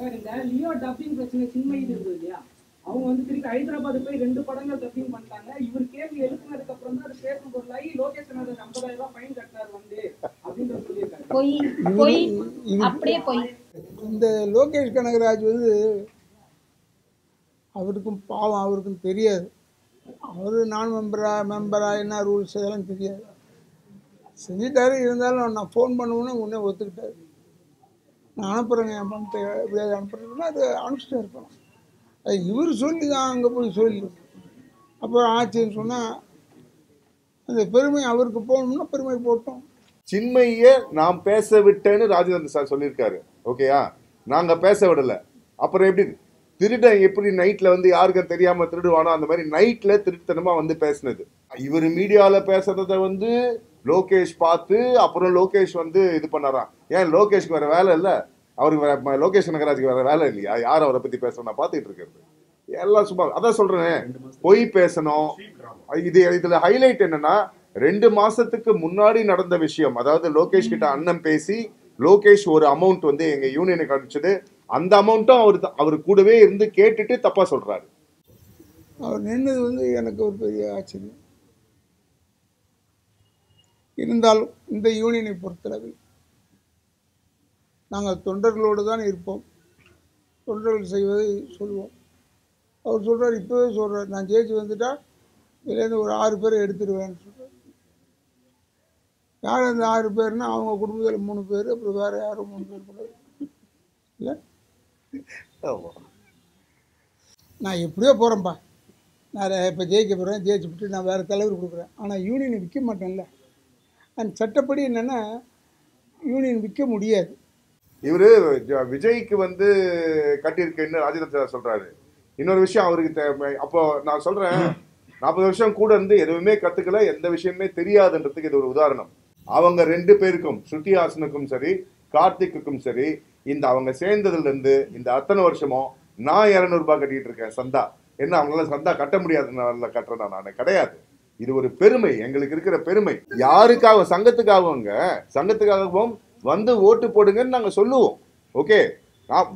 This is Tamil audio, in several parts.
சார் இந்த லியோ டப்பிங் பிரச்சனை சின்மயி இருந்தது இல்லையா, அவங்க வந்து திருப்பி ஹைதராபாத் போய் 2 படங்கள் டப்பிங் பண்ணிட்டாங்க. இவர் கேள்வி எழுப்பினதுக்கு அப்புறம் தான் அது பேசும் பொருளாகி லோகேஷ் கனகராஜ் 50,000 ரூபாய் ஃபைன் கட்டினார் வந்து அப்படின்ற சொல்லியிருக்காரு. போய் அப்படியே போய் இந்த லோகேஷ் கனகராஜ் வந்து அவருக்கும் பாவம், அவருக்கும் தெரியாது. அவர் நான் மெம்பரா என்ன ரூல்ஸ் இதெல்லாம் தெரியாது. செஞ்சுட்டாரு. இருந்தாலும் நான் ஃபோன் பண்ணுவேன்னு உடனே ஒத்துக்கிட்டாரு. நான் அனுப்புகிறேங்க என் பணத்தை எப்படியாவது அனுப்புறேன்னா அது அனுப்பிச்சிட்டே இருக்கணும். அது இவர் சொல்லி தான் அங்கே போய் சொல்லி அப்புறம் ஆச்சுன்னு சொன்னால் அந்த பெருமை அவருக்கு போகணும்னா பெருமை போட்டோம். சின்மையே நான் பேச விட்டேன்னு ராஜேந்திரன் சார் சொல்லியிருக்காரு. ஓகேயா, நாங்க பேச விடல. அப்புறம் எப்படி திருடன் எப்படி நைட்ல வந்து யாருக்கும் தெரியாம திருடுவானோ அந்த மாதிரி நைட்ல திருட்டுத்தனமா வந்து பேசினது. இவர் மீடியால பேசுறத வந்து லோகேஷ் பார்த்து அப்புறம் லோகேஷ் வந்து இது பண்ணாராம். ஏன் லோகேஷ்க்கு வேற வேலை இல்லை? அவருக்கு லோகேஷ் கனகராஜுக்கு வேற வேலை இல்லையா? யார் அவரை பத்தி பேசணும் நான் பார்த்துட்டு இருக்கிறது எல்லாம் சும்மா. அதான் சொல்றேன், பொய் பேசணும். இதுல ஹைலைட் என்னன்னா 2 மாசத்துக்கு முன்னாடி நடந்த விஷயம். அதாவது லோகேஷ் கிட்ட அண்ணன் பேசி லோகேஷ் ஒரு அமௌண்ட் வந்து எங்க யூனியனுக்கு அனுப்பிச்சது. அந்த அமௌண்ட்டும் அவர் கூடவே இருந்து கேட்டுட்டு தப்பா சொல்றாரு. அவர் நின்னது வந்து எனக்கு ஒரு பெரிய ஆச்சரியம். இருந்தாலும் இந்த யூனியனை பொறுத்தளவில் நாங்கள் தொண்டர்களோடு தான் இருப்போம். தொண்டர்கள் செய்வதை சொல்லுவோம். அவர் சொல்கிறார், இப்போவே சொல்கிறார், நான் ஜெயிச்சு வந்துட்டா இதுலேருந்து ஒரு 6 பேரை எடுத்துடுவேன்னு சொல்கிறார். யார் அந்த 6 பேர்னா அவங்க குடும்பத்தில் 3 பேர், அப்புறம் வேறு யாரும் 3 பேர் கூட இல்லை. நான் எப்படியோ போகிறேன்ப்பா, நான் இப்போ ஜெயிக்க போகிறேன், ஜெயிச்சு விட்டு நான் வேறு தலைவர் கொடுக்குறேன். ஆனால் யூனியனை விற்க மாட்டேன்ல. அந்த சட்டப்படி என்னென்னா யூனியன் விற்க முடியாது. இவரு விஜய்க்கு வந்து கட்டியிருக்குன்னு ராஜேந்திரன் சார் சொல்றாரு. இன்னொரு விஷயம் அவருக்கு அப்போ நான் சொல்றேன், 40 வருஷம் கூட இருந்து எதுவுமே கத்துக்கல, எந்த விஷயமே தெரியாதுன்றதுக்கு இது ஒரு உதாரணம். அவங்க 2 பேருக்கும், ஸ்ருதி ஹாசனுக்கும் சரி கார்த்திக்குக்கும் சரி, இந்த அவங்க சேர்ந்ததுல இருந்து இந்த அத்தனை வருஷமும் நான் 200 ரூபாய் கட்டிட்டு இருக்கேன் சந்தா. என்ன அவங்களால சந்தா கட்ட முடியாதுன்னு கட்டுறேன் நான் கிடையாது. இது ஒரு பெருமை, எங்களுக்கு இருக்கிற பெருமை. யாருக்காக? சங்கத்துக்காகவும் வந்து ஓட்டு போடுங்கன்னு நாங்க சொல்லுவோம். ஓகே,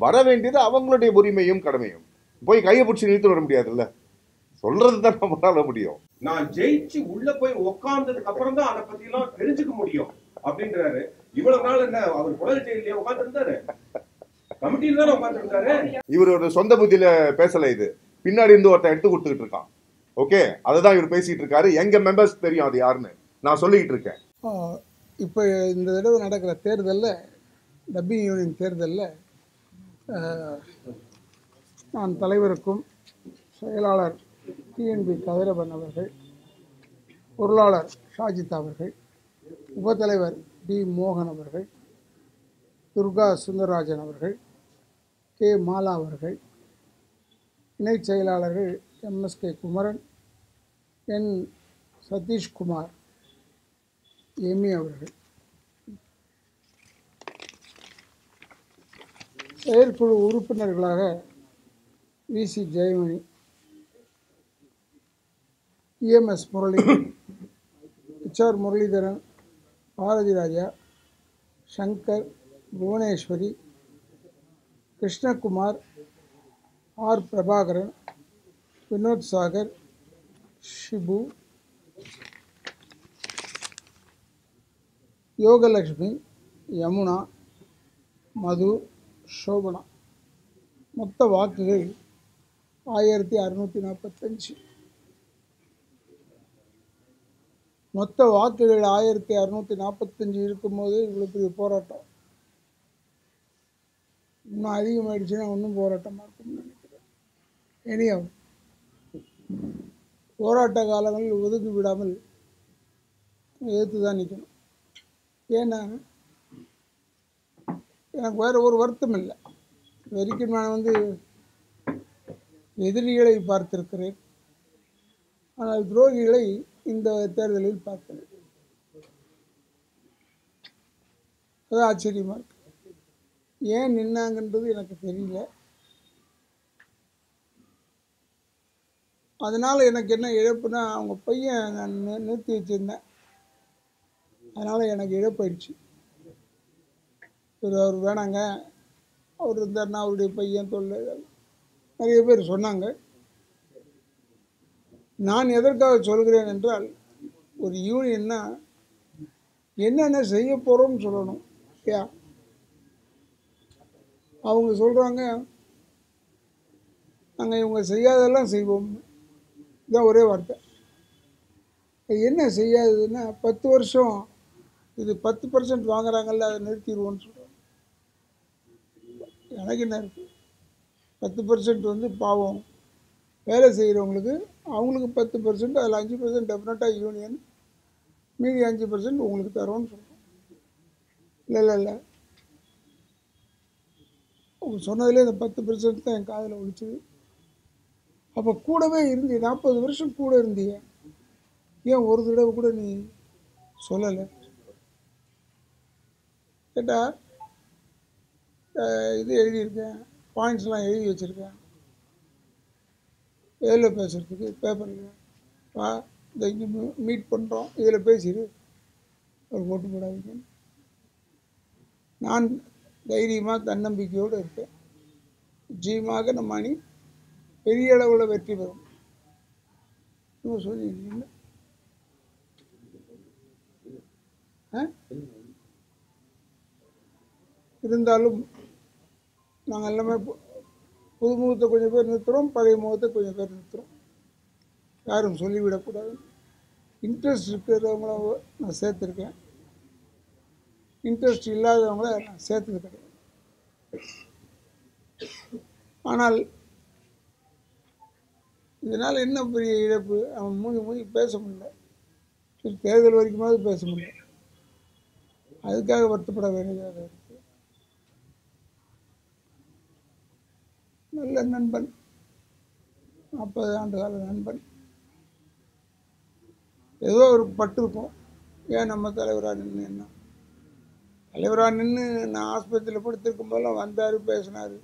வர வேண்டியது அவங்களுடைய உரிமையும் கடமையும். போய் கையை பிடிச்சி நிறுத்த வர முடியாதுல்ல, சொல்றதுதான் நம்மளால முடியும். நான் ஜெயிச்சு உள்ள போய் உட்கார்ந்ததுக்கு அப்புறம் தான் அதை பத்தி எல்லாம் தெரிஞ்சுக்க முடியும் அப்படின்றாரு. இவ்வளவு நாள் என்ன அவர் குடல் ஜெயிலே உட்கார்ந்து இருந்தாரு? கமிட்டியில தானே உட்கார்ந்து இருந்தாரு. இவரோட சொந்த புத்தியில பேசல, இது பின்னாடி இருந்து ஒருத்தன் எடுத்து கொடுத்துக்கிட்டு இருக்கான். ஓகே, அதுதான் இவர் பேசிட்டு இருக்காரு. எங்க மெம்பர்ஸ் தெரியும் அது யாருன்னு நான் சொல்லிக்கிட்டு இருக்கேன். இப்போ இந்த தடவை நடக்கிற தேர்தலில், டப்பிங் யூனியன் தேர்தலில் நான் தலைவருக்கும் செயலாளர் டிஎன்பி கதிரவன் அவர்கள், பொருளாளர் ஷாஜித் அவர்கள், உபத்தலைவர் டி மோகன் அவர்கள், துர்கா சுந்தரராஜன் அவர்கள், கே மாலா அவர்கள், இணைச் செயலாளர்கள் எம்எஸ்கே குமரன், என் சதீஷ்குமார், எமி அவர்கள், செயற்குழு உறுப்பினர்களாக விசி Jayamani, EMS Muralidharan, HR Muralidharan, Bharathi Raja, Shankar, Bhuvaneswari, Krishnakumar, R Prabhakaran, Vinod Sagar, Shibu, Yogalakshmi, Yamuna, மது, சோபனா. மொத்த வாக்குகள் 1645. மொத்த வாக்குகள் 1645 இருக்கும்போது இவ்வளோ பெரிய போராட்டம். இன்னும் அதிகமாகிடுச்சுன்னா இன்னும் போராட்டமாக இருக்கும்னு நினைக்கிறேன். இனியும் போராட்ட காலங்களில் ஒதுக்கி விடாமல் எதிர்த்து தான் நிற்கணும். ஏன்னா எனக்கு வேறு ஒரு வருத்தம் இல்லை. வரைக்கும் நான் வந்து எதிரிகளை பார்த்திருக்கிறேன், ஆனால் துரோகிகளை இந்த தேர்தலில் பார்க்கிறேன். அது ஆச்சரியமாக இருக்கு. ஏன் நின்னாங்கன்றது எனக்கு தெரியல. அதனால் எனக்கு என்ன இழப்புனா, அவங்க பையன் நான் நிறுத்தி வச்சுருந்தேன், அதனால் எனக்கு இழப்பாயிடுச்சு. அவர் வேணாங்க, அவர் இருந்தார்னா அவருடைய பையன் தொல்லை நிறைய பேர் சொன்னாங்க. நான் எதற்காக சொல்கிறேன் என்றால், ஒரு யூனியன்னா என்னென்ன செய்ய போகிறோம்னு சொல்லணும். அவங்க சொல்கிறாங்க நாங்கள் இவங்க செய்யாதெல்லாம் செய்வோம், இதான் ஒரே வார்த்தை. என்ன செய்யாததுன்னா 10 வருஷம் இது 10% வாங்குறாங்கல்ல, அதை நிறுத்திடுவோன்னு சொல்கிறோம். எனக்கு என்ன இருக்குது, 10% வந்து பாவம் வேலை செய்கிறவங்களுக்கு, அவங்களுக்கு 10%, அதில் 5% டெஃபினட்டாக யூனியன், மீதி 5% உங்களுக்கு தரோன்னு சொல்கிறோம். இல்லை அவங்க சொன்னதுலேயே இந்த 10% தான் என் காதில் ஒழிச்சுது. அப்போ கூடவே இருந்து 40 வருஷம் கூட இருந்தீங்க, ஏன் ஒரு தடவை கூட நீ சொல்லலை கேட்டால், இது எழுதியிருக்கேன், பாயிண்ட்ஸ்லாம் எழுதி வச்சுருக்கேன், எதில் பேசுகிறதுக்கு பேப்பரில் வா, இந்த இங்கே மீட் பண்ணுறோம், இதில் பேசிடு, ஒரு போட்டு போடாதீங்க. நான் தைரியமாக தன்னம்பிக்கையோடு இருக்கேன். நிச்சயமாக நம்ம அணி பெரிய அளவில் வெற்றி பெறும். சொல்லியிருக்கீங்க இருந்தாலும் நாங்கள் எல்லாமே புது முகத்தை கொஞ்சம் பேர் நிறுத்துகிறோம், பழைய முகத்தை கொஞ்சம் பேர் நிறுத்துகிறோம். யாரும் சொல்லிவிடக்கூடாது. இன்ட்ரெஸ்ட் இருக்கிறவங்கள நான் சேர்த்துருக்கேன், இன்ட்ரெஸ்ட் இல்லாதவங்கள நான் சேர்த்தது கிடையாது. ஆனால் இதனால் என்ன பெரிய இழப்பு, அவன் மூஞ்சி பேச முடியல, தேர்தல் வரைக்குமாவது பேச முடியல, அதுக்காக வருத்தப்பட வேண்டியதாக இருக்கு. நல்ல நண்பன், 40 ஆண்டு கால நண்பன், ஏதோ ஒரு பட்டு இருக்கும். ஏன் நம்ம தலைவராக நின்று, என்ன தலைவராக நின்று நான் ஆஸ்பத்திரியில் படுத்திருக்கும் போதெல்லாம் வந்தார், பேசினார்.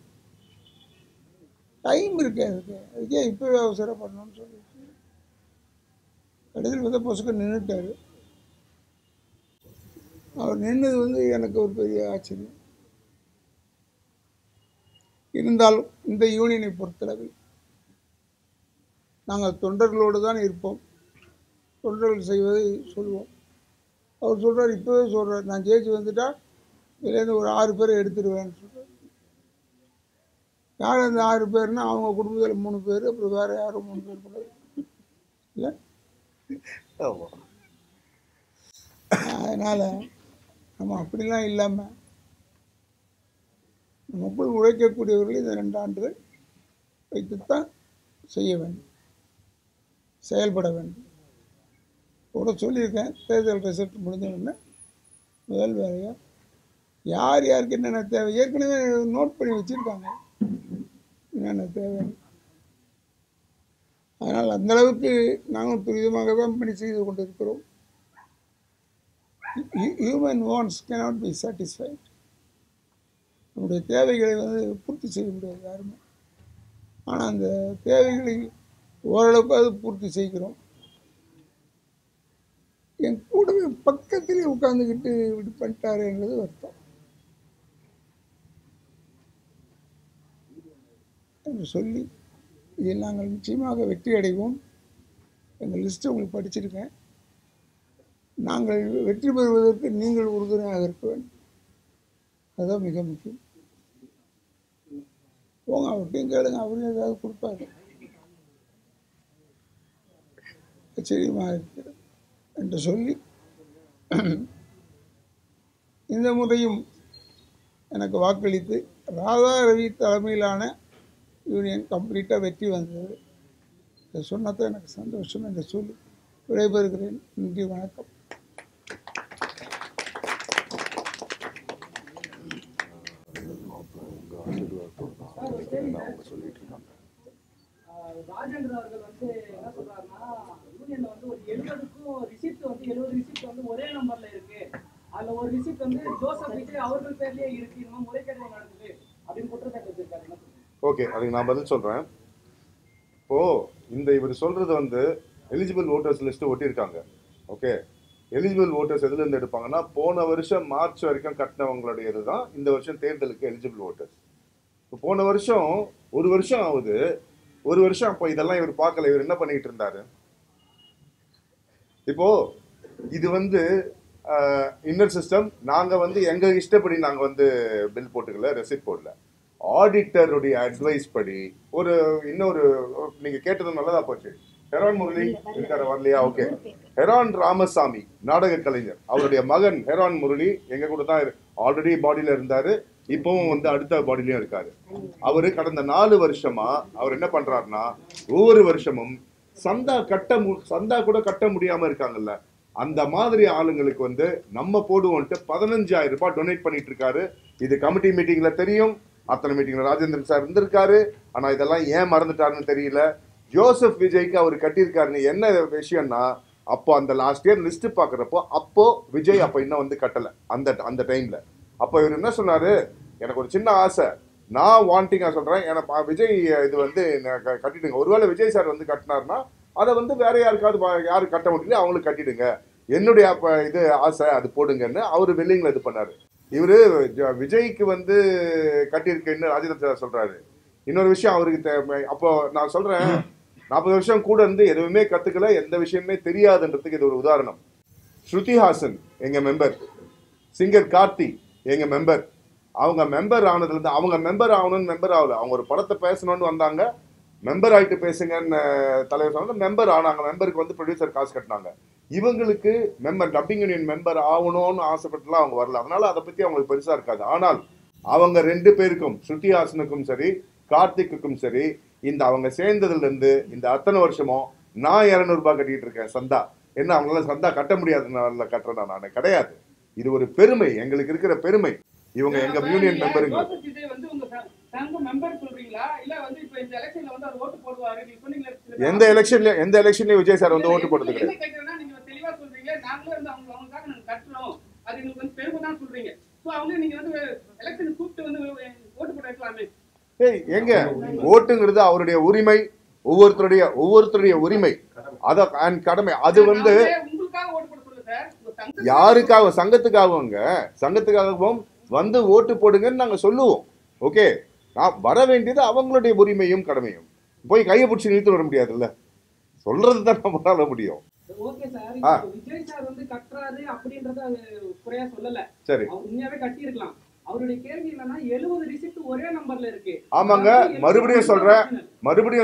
டைம் இருக்கு அதுக்கே இப்போவே அவசரப்படணும்னு சொல்லிட்டு கடைசியில் வந்து பொசுக்க நின்றுட்டார். அவர் நின்னது வந்து எனக்கு ஒரு பெரிய ஆச்சரியம். இருந்தாலும் இந்த யூனியனை பொறுத்தளவில் நாங்கள் தொண்டர்களோடு தான் இருப்போம், தொண்டர்கள் செய்வதை சொல்லுவோம். அவர் சொல்கிறார், இப்போவே சொல்கிறார், நான் ஜெயிச்சு வந்துட்டா இதுலேருந்து ஒரு 6 பேரை எடுத்துடுவேன்னு சொல்கிறார். யார் அந்த 6 பேர்னா, அவங்க குடும்பத்தில் 3 பேர், அப்புறம் வேறு யாரும் 3 பேர் கூட இல்லை. அதனால் நம்ம அப்படிலாம் இல்லாமல் நமக்குள் உழைக்கக்கூடியவர்கள் இந்த 2 ஆண்டுகள் வைத்துத்தான் செய்ய வேண்டும், செயல்பட வேண்டும். கூட சொல்லியிருக்கேன், தேர்தல் ரிசல்ட் முடிஞ்சவுடனே முதல் வேலையாக யார் யாருக்கு என்னென்ன தேவை ஏற்கனவே நோட் பண்ணி வச்சுருக்காங்க, என்னென்ன தேவை. அதனால் அந்தளவுக்கு நாங்கள் துரிதமாக தான் பணி செய்து கொண்டிருக்கிறோம். Human wants cannot be satisfied. நம்முடைய தேவைகளை வந்து பூர்த்தி செய்ய முடியாது யாருமே, ஆனால் அந்த தேவைகளை ஓரளவுக்கு அது பூர்த்தி செய்கிறோம். என் கூடவே பக்கத்திலே உட்கார்ந்துக்கிட்டு இப்படி பண்ணிட்டாரு என்றது வருத்தம் என்று சொல்லி, இதில் நாங்கள் நிச்சயமாக வெற்றி அடைவோம். எங்கள் லிஸ்ட்டை உங்களுக்கு படிச்சிருக்கேன். நாங்கள் வெற்றி பெறுவதற்கு நீங்கள் உறுதுணையாக இருக்க வேண்டும், அதுதான் மிக முக்கியம். போங்க, அவர்கிட்டையும் கேளுங்க, அவரும் ஏதாவது கொடுப்பாரு. ஆச்சரியமாக இருக்கிறது என்று சொல்லி, இந்த முறையும் எனக்கு வாக்களித்து ராதா ரவி தலைமையிலான யூனியன் கம்ப்ளீட்டாக வெற்றி வந்தது. இதை சொன்னதான் எனக்கு சந்தோஷம் என்று சொல்லி விடைபெறுகிறேன். நன்றி, வணக்கம். ராஜேந்திர அவர்கள் வந்து என்ன சொல்றாருன்னா, யூனியன்ல வந்து ஒரு 70க்கும் ரிசிப்ட் வந்து 70 ரிசிப்ட் வந்து ஒரே நம்பர்ல இருக்கு, அதுல ஒரு ரிசிப்ட் வந்து ஜோசப் விஜய் அவர்கள் பேர்லயே இருக்கு, இன்னும் முறைகேடு நடக்குது அப்படின்னு குற்றச்சாட்டு வச்சிருக்காரு. ஓகே, அதுக்கு நான் பதில் சொல்றேன். இப்போ இவர் சொல்றது வந்து எலிஜிபிள் ஓட்டர்ஸ் லிஸ்ட் ஒட்டியிருக்காங்க. ஓகே, எலிஜிபிள் ஓட்டர்ஸ் எதுல இருந்து எடுப்பாங்கன்னா, போன வருஷம் மார்ச் வரைக்கும் கட்டினவங்களுடைய இதுதான் இந்த வருஷம் தேர்தலுக்கு எலிஜிபிள் ஓட்டர்ஸ். இப்போ போன வருஷம் 1 வருஷம் ஆகுது. 1 வருஷம் அப்போ இதெல்லாம் இவர் பார்க்கல. இவர் என்ன பண்ணிட்டு இருந்தாரு? இப்போ இது வந்து இன்னர் சிஸ்டம். நாங்க வந்து எங்க இஷ்டப்படி நாங்க வந்து பில் போட்டுக்கல, ரெசிப்ட் போடல. ஆடிட்டருடைய அட்வைஸ் படி இன்னொரு நீங்க கேட்டது நல்லதா போச்சு. ஹெரான் முரளி இருக்காரு, வரலையா? ஓகே. ஹெரான் ராமசாமி நாடக கலைஞர், அவருடைய மகன் ஹெரான் முரளி எங்க கூட தான் ஆல்ரெடி பாடியில இருந்தாரு, இப்பவும் வந்து அடுத்த பாடியிலயும் இருக்காரு. அவரு கடந்த 4 வருஷமா அவர் என்ன பண்றாருன்னா, ஒவ்வொரு வருஷமும் சந்தா கூட கட்ட முடியாம இருக்காங்கல்ல, அந்த மாதிரி ஆளுங்களுக்கு வந்து நம்ம போடுவோன்ட்டு 15,000 ரூபாய் டொனேட் பண்ணிட்டு இருக்காரு. இது கமிட்டி மீட்டிங்ல தெரியும், அத்தனை மீட்டிங்ல ராஜேந்திரன் சார் இருந்திருக்காரு. ஆனா இதெல்லாம் ஏன் மறந்துட்டாருன்னு தெரியல. ஜோசப் விஜய்க்கு அவர் கட்டியிருக்காருன்னு என்ன விஷயம்னா, அப்போ அந்த லாஸ்ட் இயர் லிஸ்ட் பாக்குறப்போ அப்போ விஜய் அப்ப இன்னும் வந்து கட்டல. அந்த டைம்ல அப்போ இவர் என்ன சொன்னாரு, எனக்கு ஒரு சின்ன ஆசை, நான் வாண்டிங்கா சொல்றேன், எனக்கு விஜய் இது வந்து கட்டிடுங்க. ஒருவேளை விஜய் சார் வந்து கட்டினார்னா அதை வந்து வேற யாருக்காவது யாரு கட்ட முடியல அவங்களுக்கு கட்டிடுங்க, என்னுடைய இது ஆசை, அது போடுங்கன்னு அவரு வெள்ளிங்ல இது பண்ணாரு. இவரு விஜய்க்கு வந்து கட்டியிருக்கேன்னு ராஜேந்திர சார் சொல்றாரு. இன்னொரு விஷயம் அவருக்கு அப்போ நான் சொல்றேன், 40 வருஷம் கூட இருந்து எதுவுமே கத்துக்கல, எந்த விஷயமே தெரியாதுன்றதுக்கு இது ஒரு உதாரணம். ஸ்ருதி ஹாசன் எங்க மெம்பர், சிங்கர் கார்த்தி எங்க மெம்பர். அவங்க மெம்பர் ஆனதுல இருந்து அவங்க மெம்பர் ஆகணும்னு மெம்பர் ஆகல, அவங்க ஒரு படத்தை பேசணும்னு வந்தாங்க, மெம்பர் ஆயிட்டு பேசுங்கன்னு தலைவர் சொன்னாங்க, மெம்பர் ஆனாங்க. மெம்பருக்கு வந்து ப்ரொடியூசர் காசு கட்டினாங்க. இவங்களுக்கு மெம்பர் டப்பிங் யூனியன் மெம்பர் ஆகணும்னு ஆசைப்பட்டுலாம் அவங்க வரல, அதனால அதை பத்தி அவங்களுக்கு பெருசா இருக்காது. ஆனால் அவங்க 2 பேருக்கும், ஸ்ருதி ஹாசனுக்கும் சரி கார்த்திக்குக்கும் சரி, இந்த அவங்க சேர்ந்ததுல இருந்து இந்த அத்தனை வருஷமும் நான் 200 ரூபாய் கட்டிட்டு இருக்கேன் சந்தா. என்ன அவங்களால சந்தா கட்ட முடியாதுனால கட்டுறேன் நான் கிடையாது. இது ஒரு பெருமை, எங்களுக்கு இருக்கிற பெருமை. இவங்க எங்க யூனியன் மெம்பருங்க. எந்த எலெக்ஷன்லயும் விஜய் சார் வந்து ஓட்டு போட்டது கிடையாது. எங்க ஓட்டுங்கிறது அவருடைய உரிமை, ஒவ்வொருத்தருடைய உரிமை, அத கடமை. அது வந்து யாருக்காக, சங்கத்துக்காகவும் வந்து ஓட்டு போடுங்கன்னு நாங்க சொல்லுவோம். ஓகே, நான் வர வேண்டியது அவங்களுடைய உரிமையும் கடமையும். போய் கையை பிடிச்சி நிறுத்தி வர முடியாதுல்ல, சொல்றது தான் நம்மளால முடியும். ஓகே சார், விஜய் சார் வந்து கட்டுறாரு அப்படின்றத குறையா சொல்லல, சரி உண்மையாவே கட்டி இருக்கலாம். அவருடைய கேள்வி என்னன்னா 70 ரிசிப்ட் ஒரே நம்பர்ல இருக்கு. ஆமாங்க, மறுபடியும்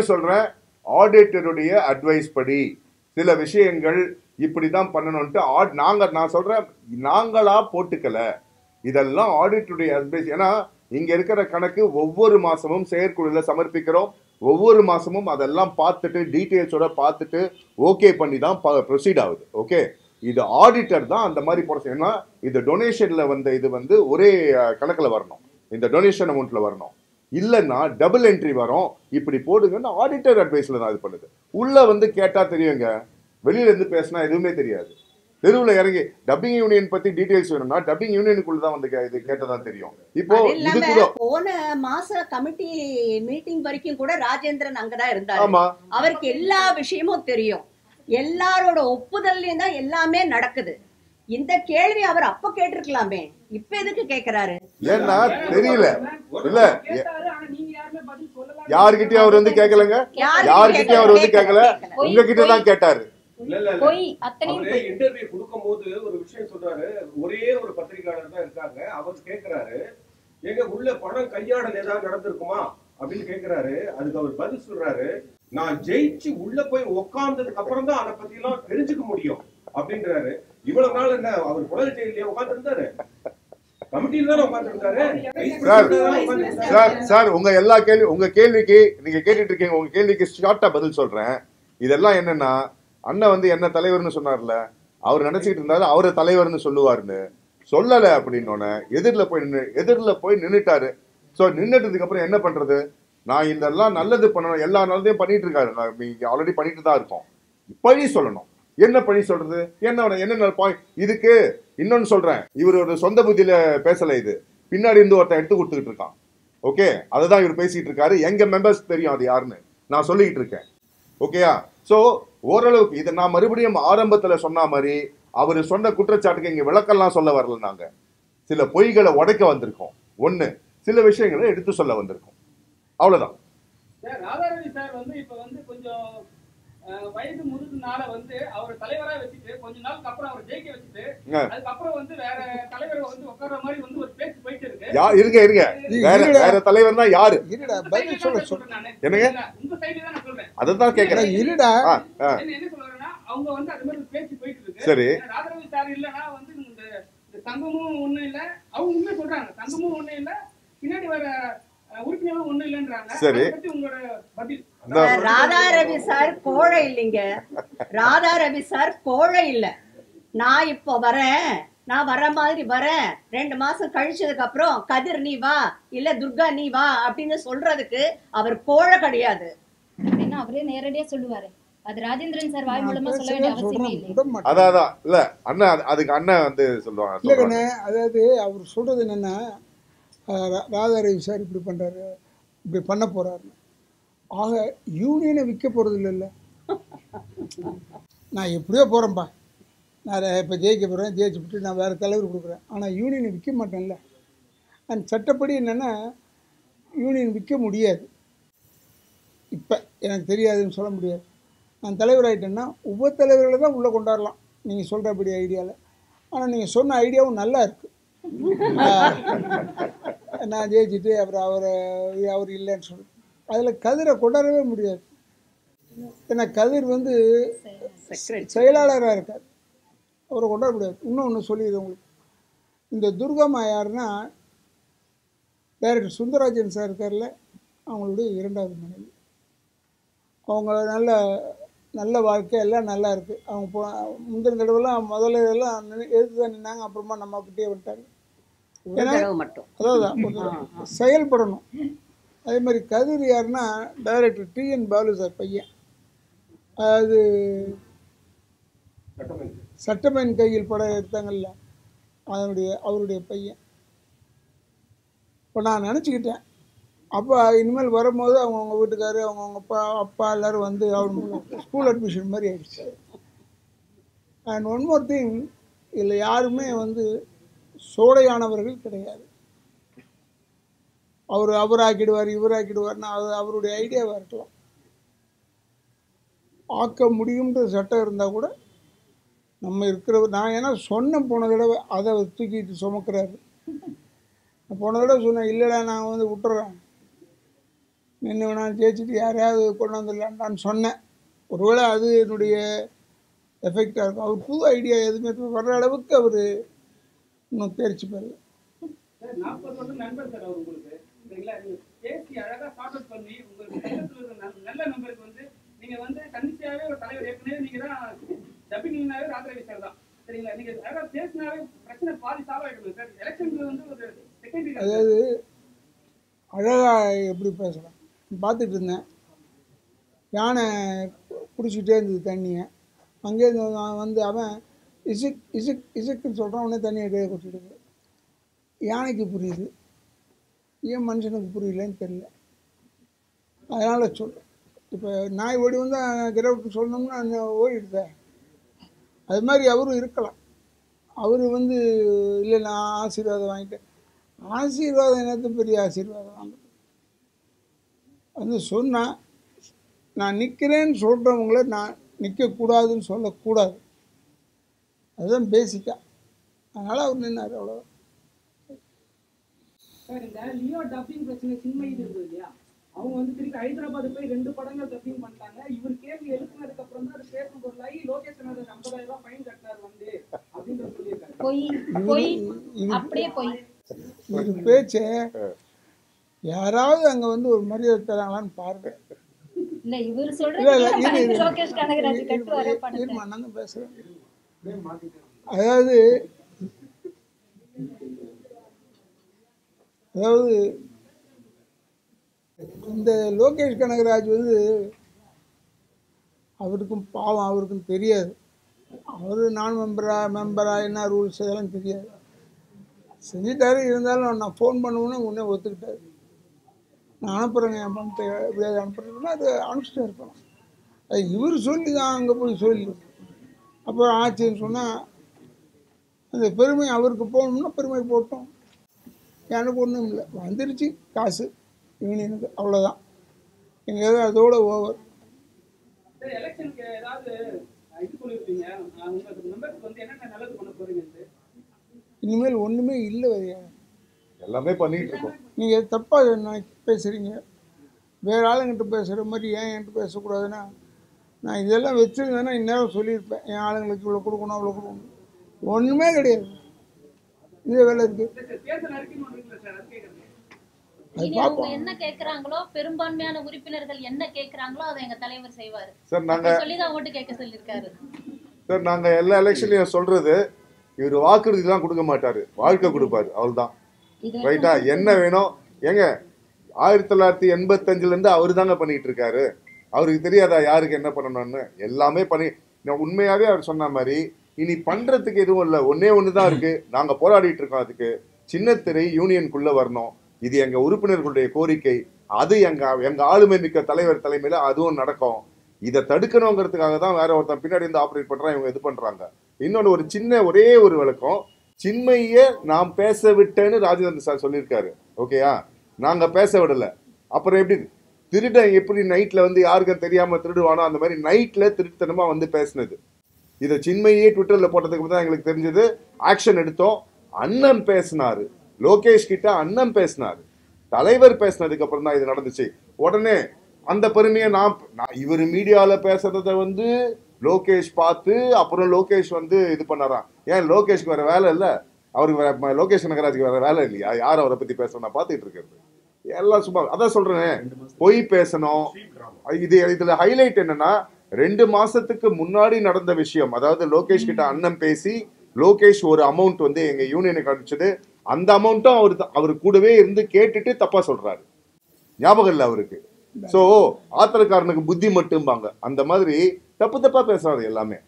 சொல்றேன், ஆடிட்டருடைய அட்வைஸ் படி சில விஷயங்கள் இப்படிதான் பண்ணணும்ட்டு நான் சொல்றேன், நாங்களா போட்டுக்கல, இதெல்லாம் ஆடிட்டருடைய அட்வைஸ். ஏன்னா இங்க இருக்கிற கணக்கு ஒவ்வொரு மாசமும் செயற்குழுல சமர்ப்பிக்கிறோம். ஒவ்வொரு மாசமும் அதெல்லாம் பார்த்துட்டு டீட்டெயில்ஸோட பார்த்துட்டு ஓகே பண்ணி தான் ப்ரொசீட் ஆகுது. ஓகே, இது ஆடிட்டர் தான் அந்த மாதிரி போட. ஏன்னா இது டொனேஷன்ல வந்த இது வந்து ஒரே கணக்குல வரணும், இந்த டொனேஷன் அமௌண்ட்ல வரணும். இல்லைன்னா டபுள் என்ட்ரி வரும், இப்படி போடுங்கன்னு ஆடிட்டர் அட்வைஸ்ல தான் இது பண்ணுது. உள்ள வந்து கேட்டா தெரியுங்க, வெளியில இருந்து பேசினா எதுவுமே தெரியாது. தெருவில் இறங்கி டப்பிங் யூனியன் பத்தி டீடைல்ஸ் வேணும்னா டப்பிங் யூனியனுக்குள்ள தான் வந்து இது கேட்டதான் தெரியும். இப்போ இது கூட போன மாச கமிட்டி மீட்டிங் வரைக்கும் கூட ராஜேந்திரன் அங்கதான் இருந்தாரு. அவருக்கு எல்லா விஷயமும் தெரியும், எல்லாரோட ஒப்புதல்லையும் தான் எல்லாமே நடக்குது. இந்த கேள்வி அவர் அப்ப கேட்டிருக்கலாமே, இப்ப எதுக்கு கேக்குறாரு? ஏன்னா தெரியல. இல்ல யாருகிட்டயும் அவர் வந்து கேட்கலங்க, யாருகிட்டயும் அவர் வந்து கேட்கல, உங்ககிட்ட தான் கேட்டாரு. இன்டர்வியூ கொடுக்கும் போது ஒரு விஷயம் சொல்றாரு, ஒரே ஒரு பத்திரிகையாளர் தான் இருக்காங்க, அவர் கேக்குறாரு, எங்க உள்ள பணம் கையாடல் ஏதாவது நடந்திருக்குமா அப்படின்னு கேக்குறாரு. அதுக்கு அவர் பதில் சொல்றாரு, நான் ஜெயிச்சு உள்ள போய் உட்கார்ந்ததுக்கு அப்புறம் தான் அதை பத்தி எல்லாம் தெரிஞ்சுக்க முடியும் அப்படின்றாரு. இவ்வளவு நாள் என்ன அவர் குடல் ஜெயிலே உட்கார்ந்து இருந்தாரு, கமிட்டியில தான் உட்கார்ந்து இருந்தாரு. சார் உங்க கேள்விக்கு நீங்க கேட்டுட்டு இருக்கீங்க, உங்க கேள்விக்கு ஷார்ட்டா பதில் சொல்றேன். இதெல்லாம் என்னன்னா, அண்ணன் வந்து என்ன தலைவர்னு சொன்னார்ல, அவர் நினைச்சிட்டு இருந்தாரு அவரை தலைவர்னு சொல்லுவாருன்னு, சொல்லல அப்படின்னு எதிரில போய் நின்னுட்டாரு. சோ நின்னுட்டதுக்கு அப்புறம் என்ன பண்றது, நான் இதெல்லாம் நல்லது பண்ணணும், எல்லா நல்லதையும் பண்ணிட்டு இருக்காரு, ஆல்ரெடி பண்ணிட்டு தான் இருக்கோம். பழி சொல்லணும், என்ன பழி சொல்றது, என்ன இதுக்கு இன்னொன்னு சொல்றேன், இவர் ஒரு சொந்த புத்தியில பேசல, இது பின்னாடி இருந்து ஒருத்தன் எடுத்து கொடுத்துக்கிட்டு இருக்கான். ஓகே, அதுதான் இவர் பேசிட்டு இருக்காரு. எங்க மெம்பர்ஸ் தெரியும் அது யாருன்னு நான் சொல்லிட்டு இருக்கேன். ஓகேயா? சோ ஓரளவுக்கு இதை நான் மறுபடியும் ஆரம்பத்துல சொன்ன மாதிரி அவரு சொன்ன குற்றச்சாட்டுக்கு இங்க விளக்கெல்லாம் சொல்ல வரல, நாங்க சில பொய்களை உடைக்க வந்திருக்கோம், ஒண்ணு சில விஷயங்களை எடுத்து சொல்ல வந்திருக்கோம். அவ்வளவுதான். சார் ராதாரவி சார் வந்து இப்ப வந்து கொஞ்சம் வயது முதுகுனால வந்து அவர் தலைவரா வச்சுட்டு கொஞ்ச நாளுக்கு அப்புறம் அவர் ஜெயிக்க வச்சுட்டு அதுக்கப்புறம் வந்து வேற தலைவர் வந்து உட்கார்ற மாதிரி வந்து ஒரு பேச்சு போயிட்டு இருக்கு. இருங்க வேற தலைவர்னா யாரு? பதில் சொல்றேன் என்னங்க உங்க சைடு தான் நான் சொல்றேன். அதான் கேக்குறேன். இருடா என்ன சொல்றேன்னா அவங்க வந்து அது மாதிரி பேச்சு போயிட்டு இருக்கு. சரி ராதாரவி சார் இல்லன்னா வந்து இந்த சங்கமும் ஒண்ணும் இல்ல, அவங்க உண்மை சொல்றாங்க, சங்கமும் ஒண்ணும் இல்ல, பின்னாடி வர உறுப்பினரும் ஒண்ணும் இல்லன்றாங்க. சரி உங்களோட பதில்? ராதாரவி சார் கோழை இல்லைங்க, ராதாரவி சார் கோழை இல்ல. நான் இப்போ வரேன், நான் வர மாதிரி வரேன், 2 மாசம் கழிச்சதுக்கு அப்புறம் கதிர் நீ வா இல்ல துர்கா நீ வா அப்படின்னு சொல்றதுக்கு அவர் கோழை கிடையாது. அப்படின்னா அவரே நேரடியா சொல்லுவாரு. அது ராஜேந்திரன் சார் வாய் மூலமா சொல்ல வேண்டிய அவசியமே இல்லை. அதான் இல்ல அண்ணன் அதுக்கு அண்ணன் வந்து சொல்லுவாங்க. இல்லைங்கண்ணே, அதாவது அவர் சொல்றது என்னன்னா ராதாரவி சார் இப்படி பண்றாரு இப்படி பண்ண போறாரு. ஆக யூனியனை விற்க போறது இல்லைல்ல. நான் எப்படியோ போறேன்ப்பா, நான் இப்போ ஜெயிக்க போகிறேன், ஜெயிச்சு விட்டு நான் வேறு தலைவர் கொடுக்குறேன், ஆனால் யூனியனை விற்க மாட்டேன்ல. அந்த சட்டப்படி என்னென்னா யூனியன் விற்க முடியாது. இப்போ எனக்கு தெரியாதுன்னு சொல்ல முடியாது. நான் தலைவர் ஆகிட்டேன்னா உப தலைவர்களை தான் உள்ளே கொண்டாடலாம் நீங்கள் சொல்கிறபடி ஐடியாவில். ஆனால் நீங்கள் சொன்ன ஐடியாவும் நல்லா இருக்குது. நான் ஜெயிச்சுட்டு அப்புறம் அவர் இல்லைன்னு சொல்லி அதில் கதிரை கொண்டாடவே முடியாது. ஏன்னா கதிர் வந்து செயலாளராக இருக்கார், அவரை கொண்டாட முடியாது. இன்னொன்று சொல்லிடுறேன் உங்களுக்கு, இந்த துர்காமா யாருன்னா டைரக்டர் சுந்தரராஜன் சார் இருக்கார்ல, அவங்களுடைய 2வது மனைவி. அவங்க நல்ல வாழ்க்கை எல்லாம் நல்லா இருக்குது. அவங்க முந்தின தடவைலாம் முதல்ல இதெல்லாம் எதிர்த்து தான் நின்னாங்க, அப்புறமா நம்ம கிட்டே வந்துட்டாங்க. ஏன்னா அதான் செயல்படணும். அதே மாதிரி கதிர் யாருன்னா டைரக்டர் TN பாலு சார் பையன், அதாவது சட்டமேன் கையில் படம் எடுத்தாங்கல்ல, அவருடைய பையன். இப்போ நான் நினச்சிக்கிட்டேன், அப்போ இனிமேல் வரும்போது அவங்கவுங்க வீட்டுக்காரு அவங்கவுங்க அப்பா எல்லோரும் வந்து அவங்க ஸ்கூல் அட்மிஷன் மாதிரி ஆயிடுச்சு. அண்ட் ஒன் மோர் திங், இதில் யாருமே வந்து சோடையானவர்கள் கிடையாது. அவர் ஆக்கிடுவார் இவர் ஆக்கிடுவார்னா அது அவருடைய ஐடியாவாக இருக்கலாம். ஆக்க முடியுன்ற சட்டம் இருந்தால் கூட நம்ம நான் ஏன்னா போன தடவை அதை தூக்கிட்டு சுமக்கிறாரு. போன தடவை சொன்னேன், இல்லைடா நான் வந்து விட்டுறேன், நின்று வேணாலும் ஜெயிச்சுட்டு யாரையாவது கொண்டு வந்துடலான்டான்னு சொன்னேன். ஒருவேளை அது என்னுடைய எஃபெக்டாக இருக்கும். அவர் புது ஐடியா எதுவுமே வர்ற அளவுக்கு அவர் இன்னும் தேர்ச்சி பெறல. 40 வருஷம் நண்பர் சார் அவர் உங்களுக்கு, சரிங்களா? நீங்க பேசி அழகா சார்ட் அவுட் பண்ணி உங்களுக்கு நல்ல நம்பருக்கு வந்து நீங்க வந்து தன்னிச்சையாவே ஒரு தலைவர், ஏற்கனவே நீங்க தான் டப்பிங்னாவே ராதாரவி சார் தான், சரிங்களா? நீங்க அழகா பேசினாவே பிரச்சனை பாதி சால்வ் ஆயிடும் சார். எலெக்ஷன்ல வந்து ஒரு செகண்டரி, அதாவது அழகா எப்படி பேசலாம் பார்த்துட்டு இருந்தேன். யானை குடிச்சிட்டே இருந்தது தண்ணியை, அங்கேருந்து வந்து அவன் இசுக்குன்னு சொல்கிறான், உடனே தண்ணியை கையை கொட்டிடுது. யானைக்கு புரியுது, ஏன் மனுஷனுக்கு புரியலன்னு தெரியல. அதனால் சொல்கிறேன், இப்போ நாய் ஓடி வந்து கிரவுக்கு சொல்லணும்னா ஓடிடுத. அது மாதிரி அவரும் இருக்கலாம். அவர் வந்து இல்லை நான் ஆசீர்வாதம் வாங்கிட்டேன். ஆசீர்வாதம் என்னது பெரிய ஆசீர்வாதம் வாங்க வந்து சொன்னால், நான் நிற்கிறேன்னு சொல்கிறவங்கள நான் நிற்கக்கூடாதுன்னு சொல்லக்கூடாது. அதுதான் பேசிக்காக. அதனால் அவர் நின்னார், அவ்வளோதான். சார் இந்த லியோ டப்பிங் பிரச்சனை சின்மை இருந்தது இல்லையா, அவங்க வந்து திருப்பி ஹைதராபாத் போய் 2 படங்கள் டப்பிங் பண்ணிட்டாங்க. இவர் கேள்வி எழுப்பினதுக்கு அப்புறம் தான் அது பேசும் பொருளாகி லோகேஷ் 50,000 ரூபாய் ஃபைன் கட்டினார் வந்து அப்படின்ற சொல்லியிருக்காரு. அப்படியே போய் ஒரு பேச்சு யாராவது அங்கே வந்து ஒரு மரியாதை தராங்களான்னு பாருங்க. இல்ல இவர் சொல்றது லோகேஷ் கனகராஜ் கட்டுவாரே பணத்தை. நான் பேசுறேன். அதாவது இந்த லோகேஷ் கனகராஜ் வந்து அவருக்கும் பாவம், அவருக்கும் தெரியாது. அவர் நான் மெம்பரா என்ன ரூல்ஸ் இதெல்லாம் தெரியாது. செஞ்சுட்டாரு. இருந்தாலும் நான் ஃபோன் பண்ணுவேன்னு உடனே ஒத்துக்கிட்டாரு. நான் அனுப்புகிறேங்க என் பணத்தை எப்படியாவது அனுப்புறேன்னா அது அனுப்பிச்சிட்டே இருக்கணும். அது இவர் சொல்லி தான் அங்கே போய் சொல்லி அப்புறம் ஆச்சுன்னு சொன்னால் அந்த பெருமை அவருக்கு போகணும்னா பெருமை போட்டோம். எனக்கு ஒன்றும் இல்லை, வந்துருச்சு காசு, யூனியனுக்கு, அவ்வளோதான். எங்கள் அதோட ஓவர். எலெக்ஷனுக்கு ஏதாவது இது சொல்லியிருப்பீங்க, உங்களுக்கு மெம்பர்ஸ்க்கு வந்து என்னென்ன நல்லது பண்ண போறீங்க? இனிமேல் ஒன்றுமே இல்லை வரையா, எல்லாமே பண்ணிட்டு இருக்கோம். நீங்கள் தப்பாக நான் பேசுகிறீங்க. வேறு ஆளுங்கிட்ட பேசுகிற மாதிரி ஏன் என்கிட்ட பேசக்கூடாதுன்னா, நான் இதெல்லாம் வச்சுருந்தேன்னா இந்நேரம் சொல்லியிருப்பேன், என் ஆளுங்களுக்கு இவ்வளோ கொடுக்கணும் அவ்வளோ கொடுக்கணும். ஒன்றுமே கிடையாது, இதே வேலை இருக்குது. தேர்தல் அறிக்கைன்னு ஒன்று இருக்குல்ல சார், அது கேட்குறேன். இனி அவங்க என்ன கேக்குறாங்களோ, பெரும்பான்மையான உறுப்பினர்கள் என்ன கேக்குறாங்களோ அதை எங்க தலைவர் செய்வாரு சார். நாங்க சொல்லிதான் ஓட்டு கேட்க சொல்லியிருக்காரு சார். நாங்க எல்லா எலெக்ஷன்லயும் சொல்றது, இவர் வாக்குறுதி எல்லாம் கொடுக்க மாட்டாரு, வாழ்க்கை கொடுப்பாரு, அவ்வளவுதான். ரைட்டா? என்ன வேணும் ஏங்க, 1985 இருந்து அவரு தாங்க பண்ணிட்டு இருக்காரு. அவருக்கு தெரியாதா யாருக்கு என்ன பண்ணணும்னு? எல்லாமே பண்ணி உண்மையாவே அவர் சொன்ன மாதிரி இனி பண்றதுக்கு எதுவும் இல்லை, ஒன்னே ஒண்ணுதான் இருக்கு. நாங்க போராடிட்டு இருக்கோம், அதுக்கு சின்னத்திரை யூனியனுக்குள்ள வரணும். இது எங்க உறுப்பினர்களுடைய கோரிக்கை. அது எங்க ஆளுமை மிக்க தலைவர் தலைமையில அதுவும் நடக்கும். இதை தடுக்கணுங்கிறதுக்காக தான் வேற ஒருத்தன் பின்னாடி இருந்து ஆப்ரேட் பண்றான், இவங்க இது பண்றாங்க. இன்னொன்னு ஒரு சின்ன ஒரே ஒரு விளக்கம், சின்மைய நாம் பேச விட்டேன்னு ராஜேந்திரன் சார் சொல்லியிருக்காரு. ஓகேயா? நாங்க பேச விடல. அப்புறம் எப்படி திருடன் எப்படி நைட்ல வந்து யாருக்கும் தெரியாம திருடுவானோ அந்த மாதிரி நைட்ல திருத்தனமா வந்து பேசினது. இதை சின்மையே ட்விட்டர்ல போட்டதுக்கு தான் எங்களுக்கு தெரிஞ்சது. ஆக்ஷன் எடுத்தோம். அண்ணன் பேசினாரு, லோகேஷ் கிட்ட அண்ணன் பேசினாரு, தலைவர் பேசினதுக்கு அப்புறம் தான் இது நடந்துச்சு. உடனே அந்த பெருமையை நான் இவர் மீடியால பேசுறத வந்து லோகேஷ் பார்த்து அப்புறம் லோகேஷ் வந்து இது பண்ணாராம். ஏன் லோகேஷ்க்கு வேற வேலை இல்லை? அவருக்கு லோகேஷ் கனகராஜுக்கு வேற வேலை இல்லையா? யார் அவரை பத்தி பேச நான் பார்த்துட்டு இருக்கிறது எல்லாம் சும்மா. அதான் சொல்றேன், பொய் பேசணும். இதுல ஹைலைட் என்னன்னா, 2 மாசத்துக்கு முன்னாடி நடந்த விஷயம். அதாவது லோகேஷ் கிட்ட அண்ணன் பேசி லோகேஷ் ஒரு அமௌண்ட் வந்து எங்க யூனியனுக்கு அனுப்பிச்சது. அந்த அமௌண்ட்டும் அவரு கூடவே இருந்து கேட்டுட்டு தப்பா சொல்றாரு. ஞாபகம் இல்லை அவருக்கு. சோ ஆத்திரக்காரனுக்கு புத்தி மட்டும்பாங்க, அந்த மாதிரி தப்பு தப்பா பேசுறாரு எல்லாமே.